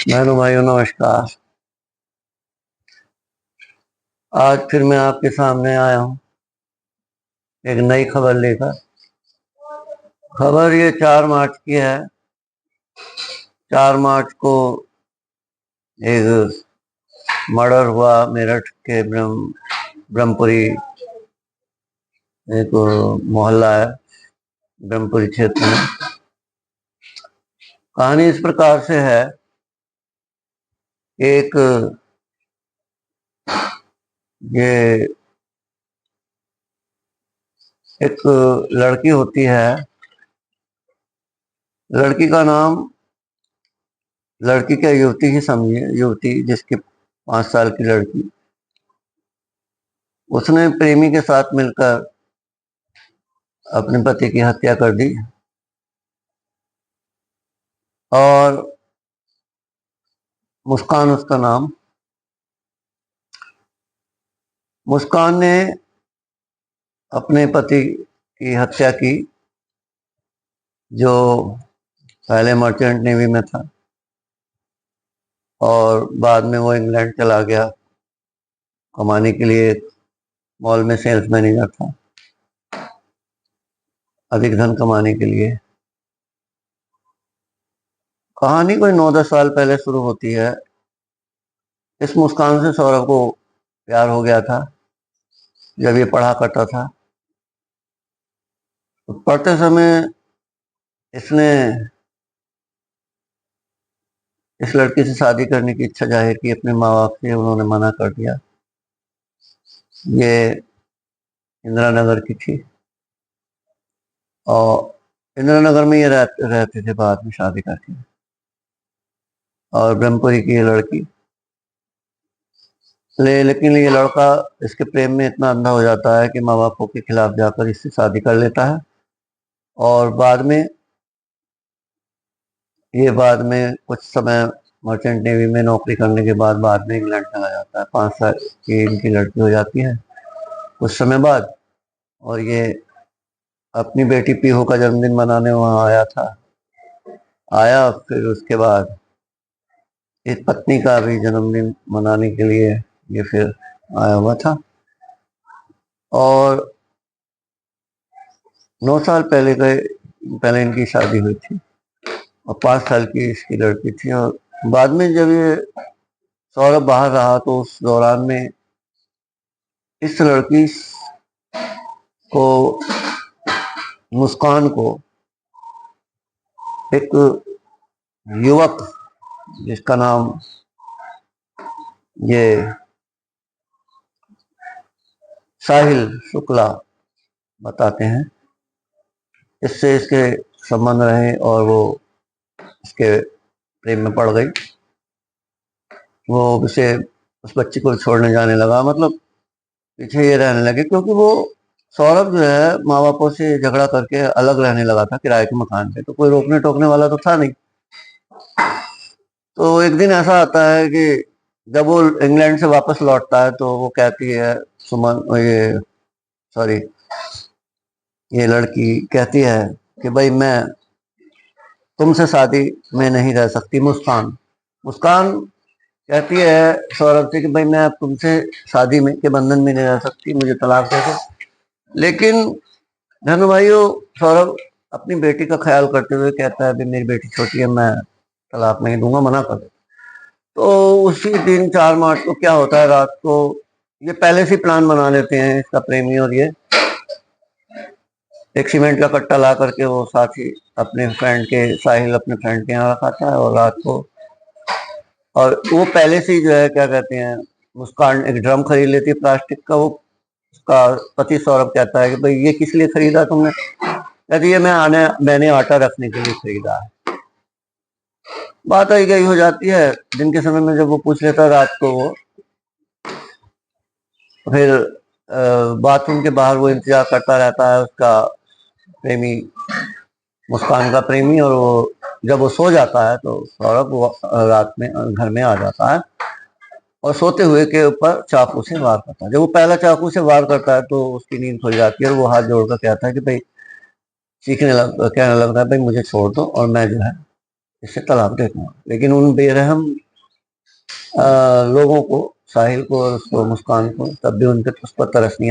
बहनों भाइयों नमस्कार। आज फिर मैं आपके सामने आया हूँ एक नई खबर लेकर। खबर ये 4 मार्च की है। 4 मार्च को एक मर्डर हुआ मेरठ के ब्रह्मपुरी, एक मोहल्ला है ब्रह्मपुरी क्षेत्र में। कहानी इस प्रकार से है। एक ये एक लड़की होती है। लड़की का नाम, लड़की क्या युवती ही समझिए, युवती जिसकी 5 साल की लड़की, उसने प्रेमी के साथ मिलकर अपने पति की हत्या कर दी। और मुस्कान उसका नाम। मुस्कान ने अपने पति की हत्या की, जो पहले मर्चेंट नेवी में था और बाद में वो इंग्लैंड चला गया कमाने के लिए। मॉल में सेल्स मैनेजर था, अधिक धन कमाने के लिए। कहानी कोई 9-10 साल पहले शुरू होती है। इस मुस्कान से सौरभ को प्यार हो गया था जब ये पढ़ा करता था। तो पढ़ते समय इसने इस लड़की से शादी करने की इच्छा जाहिर की अपने माँ बाप से। उन्होंने मना कर दिया। ये इंदिरा नगर की थी और इंदिरा नगर में ये रहते थे बाद में शादी करके। और ब्रह्मपुरी की ये लड़की लेकिन ये लड़का इसके प्रेम में इतना अंधा हो जाता है कि माँ बापों के खिलाफ जाकर इससे शादी कर लेता है। और बाद में कुछ समय मर्चेंट नेवी में नौकरी करने के बाद में इंग्लैंड चला जाता है। 5 साल की इनकी लड़की हो जाती है कुछ समय बाद। और ये अपनी बेटी पीहू का जन्मदिन मनाने वहाँ आया। फिर उसके बाद इस पत्नी का भी जन्मदिन मनाने के लिए ये फिर आया हुआ था। और 9 साल पहले इनकी शादी हुई थी और 5 साल की इसकी लड़की थी। और बाद में जब ये सौरभ बाहर रहा तो उस दौरान में इस लड़की को, मुस्कान को, एक युवक जिसका नाम ये साहिल शुक्ला बताते हैं, इससे इसके संबंध रहे और वो इसके प्रेम में पड़ गई। वो उस बच्ची को छोड़ने जाने लगा, मतलब पीछे ये रहने लगे, क्योंकि वो सौरभ जो है माँ बापों से झगड़ा करके अलग रहने लगा था किराए के मकान पे। तो कोई रोकने टोकने वाला तो था नहीं। तो एक दिन ऐसा आता है कि जब वो इंग्लैंड से वापस लौटता है तो वो कहती है, ये लड़की कहती है कि भाई मैं तुमसे शादी में नहीं रह सकती। मुस्कान कहती है सौरभ से कि भाई मैं अब तुमसे शादी में के बंधन में नहीं रह सकती, मुझे तलाक दे दो। लेकिन धनु भाइयों, सौरभ अपनी बेटी का ख्याल करते हुए कहता है भाई मेरी बेटी छोटी है, मैं तलाक नहीं दूंगा, मना कर दे। तो उसी दिन 4 मार्च को क्या होता है, रात को ये पहले से प्लान बना लेते हैं इसका प्रेमी और ये। एक सीमेंट का कट्टा ला करके वो साथी साहिल अपने फ्रेंड के यहाँ रखाता है और रात को, और वो पहले से ही जो है क्या कहते हैं, मुस्कान एक ड्रम खरीद लेती है प्लास्टिक का। वो उसका पति सौरभ कहता है कि भाई ये किस लिए खरीदा तुमने? कहती है मैंने आटा रखने के लिए खरीदा है। बात आई गई हो जाती है। दिन के समय में जब वो पूछ लेता है रात को, वो फिर बाथरूम के बाहर वो इंतजार करता रहता है उसका प्रेमी, मुस्कान का प्रेमी। और वो जब वो सो जाता है तो सौरभ रात में घर में आ जाता है और सोते हुए के ऊपर चाकू से वार करता है। जब वो पहला चाकू से वार करता है तो उसकी नींद खुल जाती है और वो हाथ जोड़कर कहता है कि भाई कहने लगता है भाई मुझे छोड़ दो और मैं जो है इससे तलाक दे दूंगा। लेकिन उन बेरहम लोगों को, साहिल को और उसको, मुस्कान को, तब भी उनके उस पर तरस नहीं